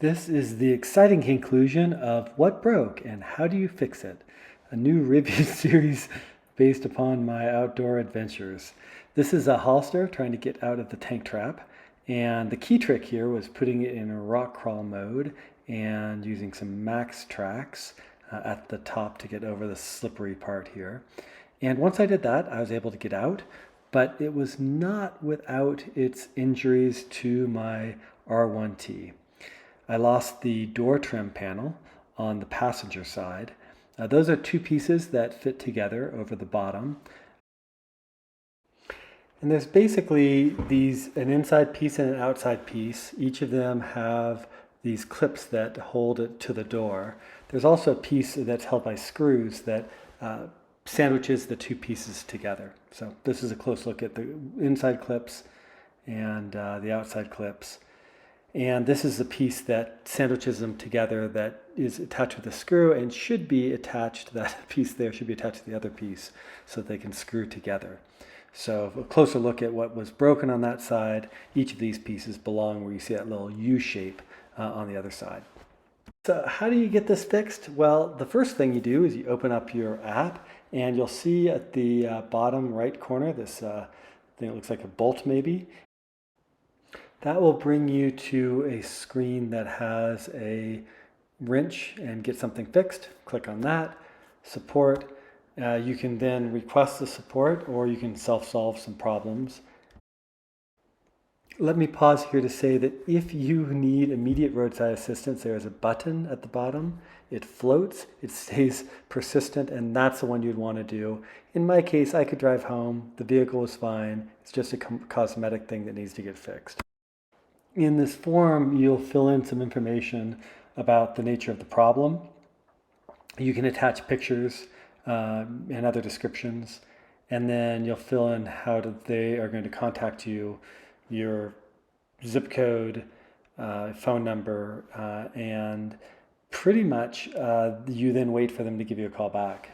This is the exciting conclusion of What Broke and How Do You Fix It? A new Rivian series based upon my outdoor adventures. This is a Hollister trying to get out of the tank trap, and the key trick here was putting it in a rock crawl mode and using some max tracks at the top to get over the slippery part here. And once I did that, I was able to get out, but it was not without its injuries to my R1T. I lost the door trim panel on the passenger side. Those are two pieces that fit together over the bottom. And there's basically an inside piece and an outside piece. Each of them have these clips that hold it to the door. There's also a piece that's held by screws that sandwiches the two pieces together. So this is a close look at the inside clips and the outside clips. And this is the piece that sandwiches them together that is attached with a screw and should be attached, that piece there should be attached to the other piece so that they can screw together. So a closer look at what was broken on that side. Each of these pieces belong where you see that little U shape on the other side. So how do you get this fixed? Well, the first thing you do is you open up your app and you'll see at the bottom right corner this thing that looks like a bolt maybe. That will bring you to a screen that has a wrench and get something fixed. Click on that, support. You can then request the support or you can self-solve some problems. Let me pause here to say that if you need immediate roadside assistance, there is a button at the bottom. It floats, it stays persistent, and that's the one you'd want to do. In my case, I could drive home. The vehicle was fine. It's just a cosmetic thing that needs to get fixed. In this form, you'll fill in some information about the nature of the problem. You can attach pictures and other descriptions, and then you'll fill in how they are going to contact you, your zip code, phone number, and pretty much you then wait for them to give you a call back.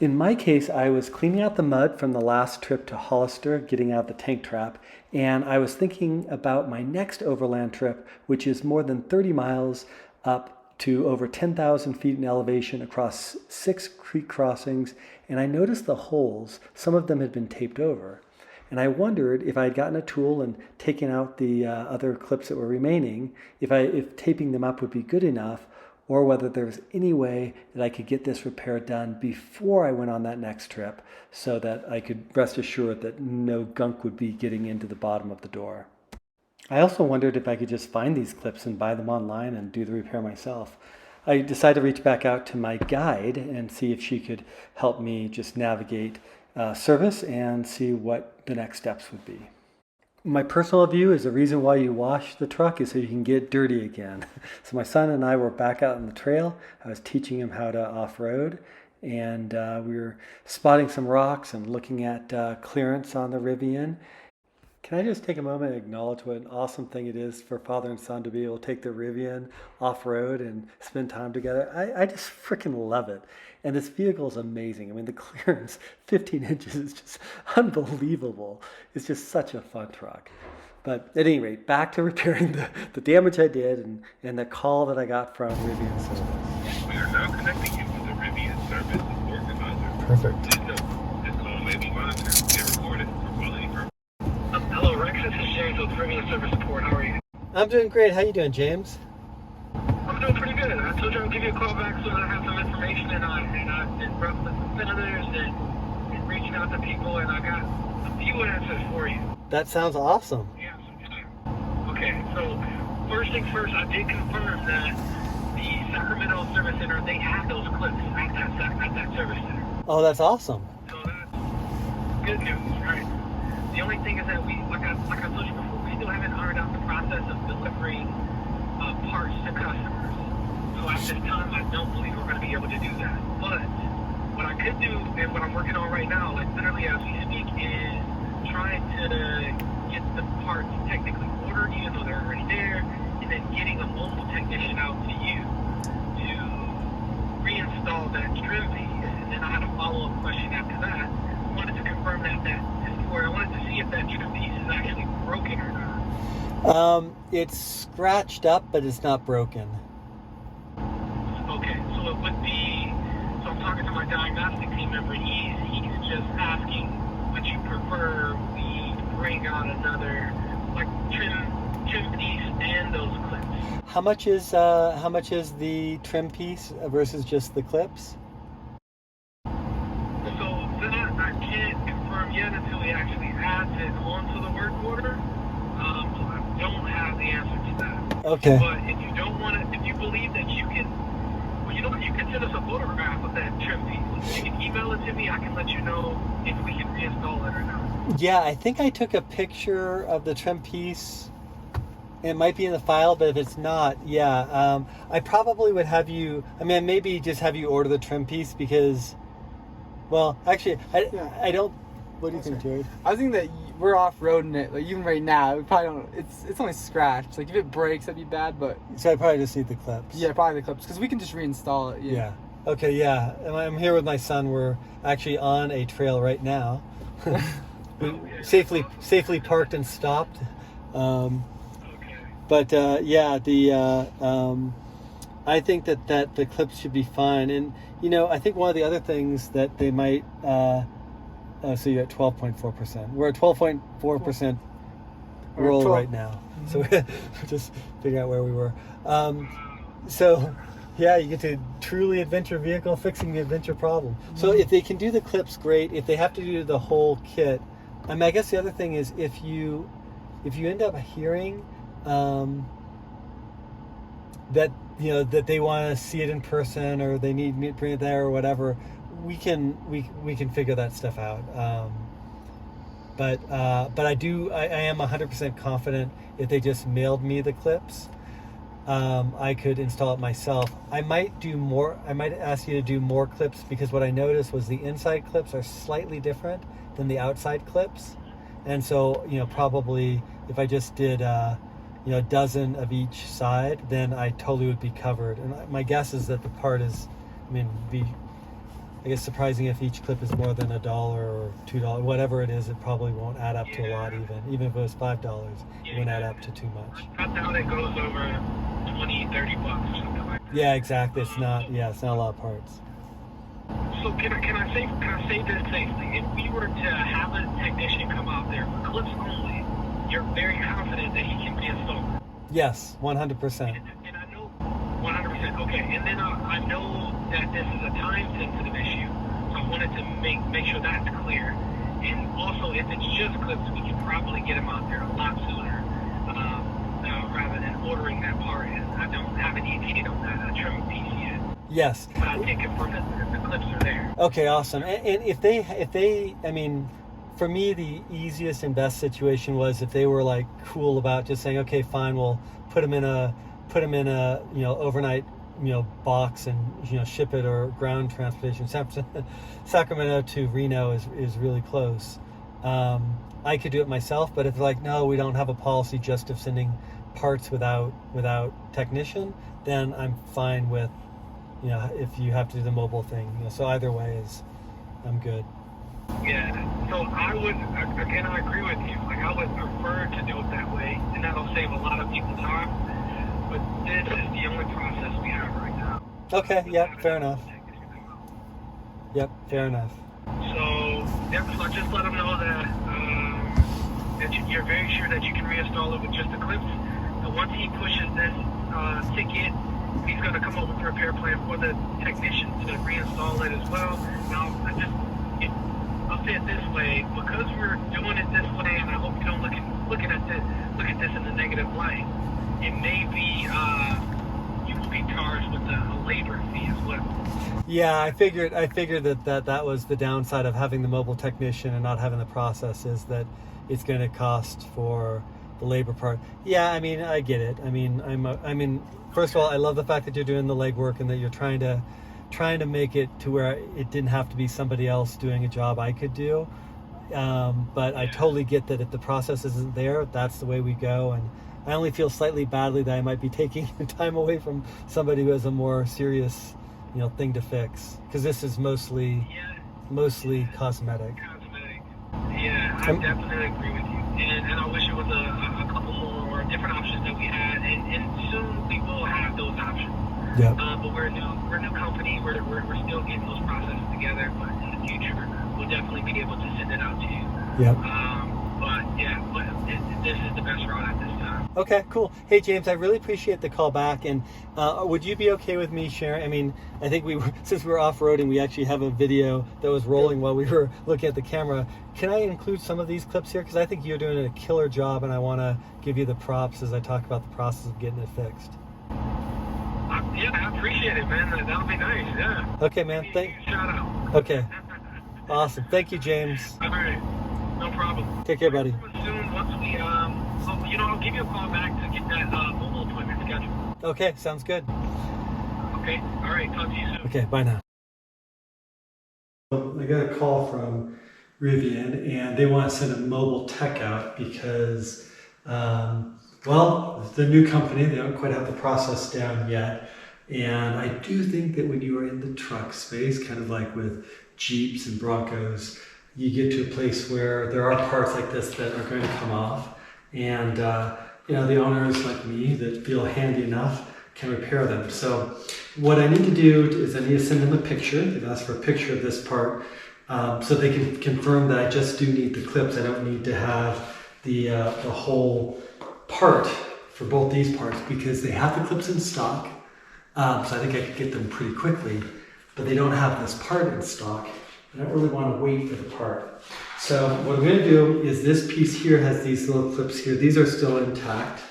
In my case, I was cleaning out the mud from the last trip to Hollister, getting out the tank trap, and I was thinking about my next overland trip, which is more than 30 miles up to over 10,000 feet in elevation across 6 creek crossings, and I noticed the holes. Some of them had been taped over. And I wondered if I had gotten a tool and taken out the other clips that were remaining, if taping them up would be good enough, or whether there was any way that I could get this repair done before I went on that next trip so that I could rest assured that no gunk would be getting into the bottom of the door. I also wondered if I could just find these clips and buy them online and do the repair myself. I decided to reach back out to my guide and see if she could help me just navigate service and see what the next steps would be. My personal view is the reason why you wash the truck is so you can get dirty again. So my son and I were back out on the trail. I was teaching him how to off-road, and we were spotting some rocks and looking at clearance on the Rivian. Can I just take a moment and acknowledge what an awesome thing it is for father and son to be able to take the Rivian off-road and spend time together? I just freaking love it. And this vehicle is amazing. I mean, the clearance, 15 inches, is just unbelievable. It's just such a fun truck. But at any rate, back to repairing the damage I did and the call that I got from Rivian Service. We are now connecting you to the Rivian Service Support Advisor. Perfect. This call may be monitored and recorded for quality purposes. Hello, Rex. This is James with Rivian Service Support. How are you? I'm doing great. How you doing, James? I'm doing pretty good. I told you I'd give you a call back so that I have some information, and I've been ruffling some feathers and reaching out to people, and I got a few answers for you. That sounds awesome. Yeah. Okay, so first things first, I did confirm that the Sacramento Service Center, they have those clips at that service center. Oh, that's awesome. So that's good news, right? The only thing is that we, like I told you before, we still haven't ironed out the process of delivering parts to customers. So at this time, I don't believe we're going to be able to do that. But what I could do, and what I'm working on right now, like literally as we speak, is trying to get the parts technically ordered, even though they're already there, and then getting a mobile technician out to you to reinstall that trim piece. And then I had a follow-up question after that. I wanted to confirm that I wanted to see if that trim piece is actually broken or not. It's scratched up, but it's not broken. Okay, so it would be, so I'm talking to my diagnostic team member, he's just asking, would you prefer we bring out another, like, trim piece and those clips? How much is the trim piece versus just the clips? So that I can't confirm yet until he actually adds it onto the work order. So I don't have the answer to that. Okay. But if you don't want to, if you believe that you can, well, you know what, you can send us a photograph of that trim piece. You can email it to me. I can let you know if we can reinstall it or not. Yeah, I think I took a picture of the trim piece. It might be in the file, but if it's not, yeah. I probably would have you, maybe just have you order the trim piece because, well, actually, I don't, what do you think, Jared? I was thinking that we're off-roading it, like even right now, we probably don't, it's only scratched. Like if it breaks, that'd be bad, but. So I probably just need the clips. Yeah, probably the clips, because we can just reinstall it. Yeah. Okay, yeah. And I'm here with my son. We're actually on a trail right now. We safely parked and stopped. But yeah, I think that the clips should be fine. And I think one of the other things that they might. So you're at 12.4%. We're at 12.4% roll right now. So we're just figuring out where we were. So yeah, you get to truly adventure vehicle fixing the adventure problem. So if they can do the clips, great. If they have to do the whole kit, I guess the other thing is if you end up hearing that that they want to see it in person or they need me to bring it there or whatever, we can figure that stuff out. But I am 100% confident if they just mailed me the clips, I could install it myself. I might ask you to do more clips because what I noticed was the inside clips are slightly different than the outside clips, and so probably if I just did a dozen of each side, then I totally would be covered. And my guess is that the part is, I guess surprising if each clip is more than $1 or $2, whatever it is, it probably won't add up to a lot even if it was $5, it wouldn't add up to too much. I doubt it goes over 20, 30 bucks or something like that. Yeah, exactly. It's not a lot of parts. So can I say this safely? If we were to have a technician come out there for clips only, you're very confident that he can reinstall it? Yes, 100%. And I know 100%. Okay, and then I know that this is a time-sensitive issue, so I wanted to make sure that's clear. And also, if it's just clips, we can probably get them out there a lot sooner, rather than ordering that part. And I don't have an ETA on that trim piece yet. Yes. But I can confirm that the clips are there. Okay, awesome. And if they, for me, the easiest and best situation was if they were like cool about just saying, okay, fine, we'll put them in a overnight box and ship it, or ground transportation. Sacramento to Reno is really close. I could do it myself, but if they're like, no, we don't have a policy just of sending parts without technician, then I'm fine with if you have to do the mobile thing. So either way I'm good. Yeah, so I agree with you. Like, I would prefer to do it that way, and that'll save a lot of people time. But this is the only process we have right now. Okay, yep, fair enough. Yep, fair enough. So, so just let them know that you're very sure that you can reinstall it with just the clips. And once he pushes this ticket, he's going to come up with a repair plan for the technician to reinstall it as well. Now, I'll say it this way, because we're doing it this way, and I hope you don't look at this in a negative light. It may be you will be charged with a labor fee as well. Yeah, I figured that was the downside of having the mobile technician and not having the process, is that it's going to cost for the labor part. Yeah, I get it. First of all, I love the fact that you're doing the legwork and that you're trying to make it to where it didn't have to be somebody else doing a job I could do. But I totally get that if the process isn't there, that's the way we go. And I only feel slightly badly that I might be taking time away from somebody who has a more serious, thing to fix. Because this is mostly cosmetic. Yeah, I definitely agree with you. And I wish it was a couple more or a different options that we had, and soon we will have those options. Yeah. But we're a new company. We're still getting those processes together. But in the future, we'll definitely be able to send it out to you. Yep. This is the best route at this time. Okay, cool. Hey, James, I really appreciate the call back. And would you be okay with me sharing? I mean, I think since we were off-roading, we actually have a video that was rolling while we were looking at the camera. Can I include some of these clips here? Because I think you're doing a killer job, and I want to give you the props as I talk about the process of getting it fixed. Yeah, I appreciate it, man. That'll be nice. Yeah. Okay, man. Shout out. Okay. Awesome. Thank you, James. All right. No problem. Take care, buddy. Soon, once we, I'll give you a call back to get that mobile appointment scheduled. Okay, sounds good. Okay. All right. Talk to you soon. Okay, bye now. I got a call from Rivian, and they want to send a mobile tech out because, the new company, they don't quite have the process down yet. And I do think that when you are in the truck space, kind of like with Jeeps and Broncos, you get to a place where there are parts like this that are going to come off. And, the owners like me that feel handy enough can repair them. So what I need to do is I need to send them a picture. They've asked for a picture of this part so they can confirm that I just do need the clips. I don't need to have the whole part for both these parts because they have the clips in stock. So I think I could get them pretty quickly, but they don't have this part in stock. I don't really want to wait for the part. So what I'm going to do is this piece here has these little clips here. These are still intact.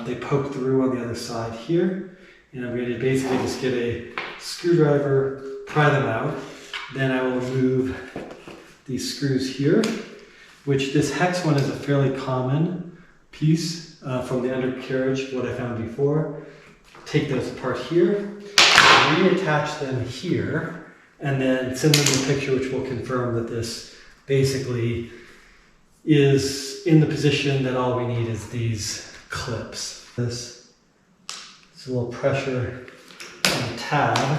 They poke through on the other side here. And I'm going to basically just get a screwdriver, pry them out. Then I will remove these screws here, which this hex one is a fairly common piece from the undercarriage, what I found before. Take those apart here, reattach them here, and then send them a picture which will confirm that this basically is in the position that all we need is these clips. This is a little pressure on the tab.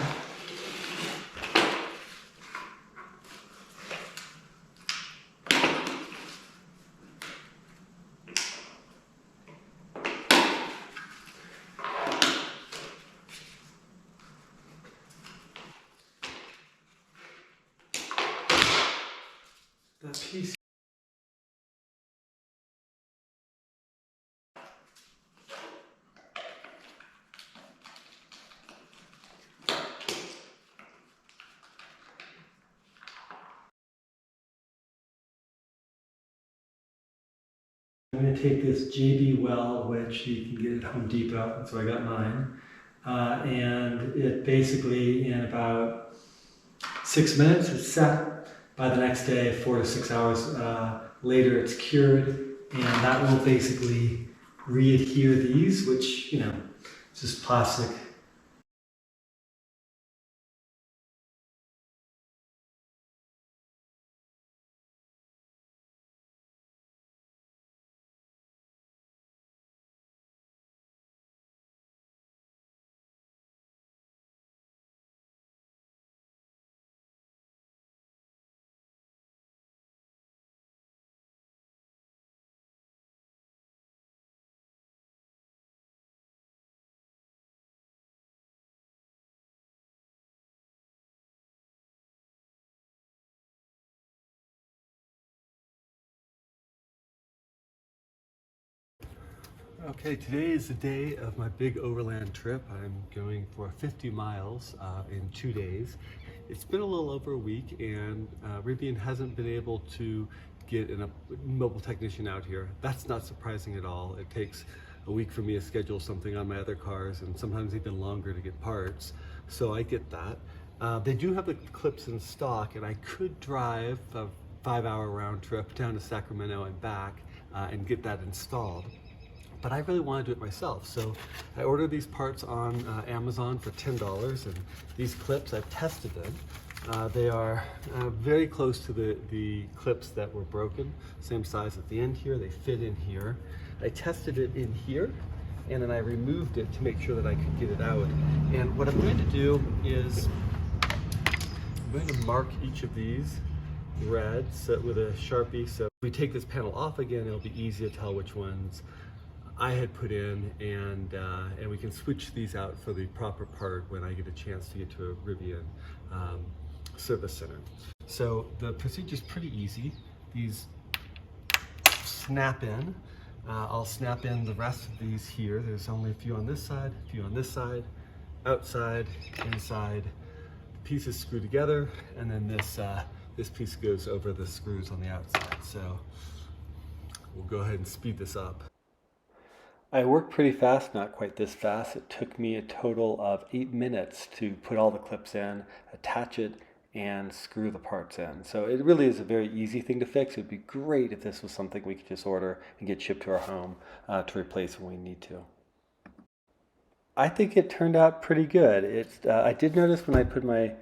That piece. I'm going to take this JB Well, which you can get at Home Depot, so I got mine, and it basically in about 6 minutes it's set. By the next day, 4 to 6 hours later, it's cured, and that will basically re-adhere these, which, it's just plastic. Okay, today is the day of my big overland trip. I'm going for 50 miles in 2 days. It's been a little over a week, and Rivian hasn't been able to get a mobile technician out here. That's not surprising at all. It takes a week for me to schedule something on my other cars, and sometimes even longer to get parts. So I get that. They do have the clips in stock, and I could drive a 5-hour round trip down to Sacramento and back and get that installed. But I really want to do it myself, so I ordered these parts on Amazon for $10, and these clips, I've tested them. They are very close to the clips that were broken, same size at the end here, they fit in here. I tested it in here, and then I removed it to make sure that I could get it out. And what I'm going to do is, I'm going to mark each of these red with a Sharpie, so if we take this panel off again, it'll be easy to tell which ones I had put in, and we can switch these out for the proper part when I get a chance to get to a Rivian service center. So the procedure is pretty easy. These snap in. I'll snap in the rest of these here. There's only a few on this side, a few on this side, outside, inside. The pieces screw together, and then this piece goes over the screws on the outside. So we'll go ahead and speed this up. I worked pretty fast, not quite this fast. It took me a total of 8 minutes to put all the clips in, attach it, and screw the parts in. So it really is a very easy thing to fix. It would be great if this was something we could just order and get shipped to our home to replace when we need to. I think it turned out pretty good. I did notice when I put my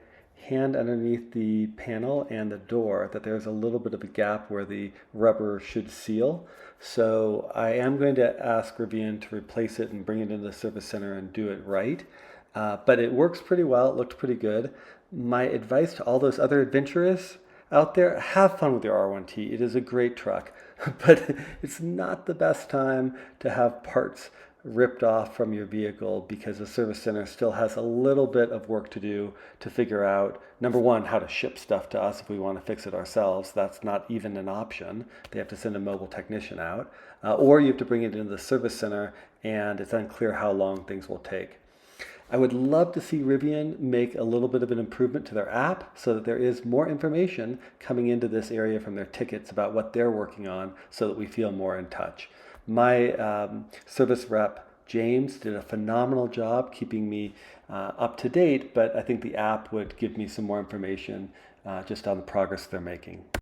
hand underneath the panel and the door that there's a little bit of a gap where the rubber should seal. So I am going to ask Rivian to replace it and bring it into the service center and do it right. But it works pretty well. It looked pretty good. My advice to all those other adventurers out there, have fun with your R1T. It is a great truck, but it's not the best time to have parts ripped off from your vehicle because the service center still has a little bit of work to do to figure out, number one, how to ship stuff to us if we want to fix it ourselves. That's not even an option. They have to send a mobile technician out, or you have to bring it into the service center, and it's unclear how long things will take. I would love to see Rivian make a little bit of an improvement to their app so that there is more information coming into this area from their tickets about what they're working on so that we feel more in touch. My service rep, James, did a phenomenal job keeping me up to date, but I think the app would give me some more information just on the progress they're making.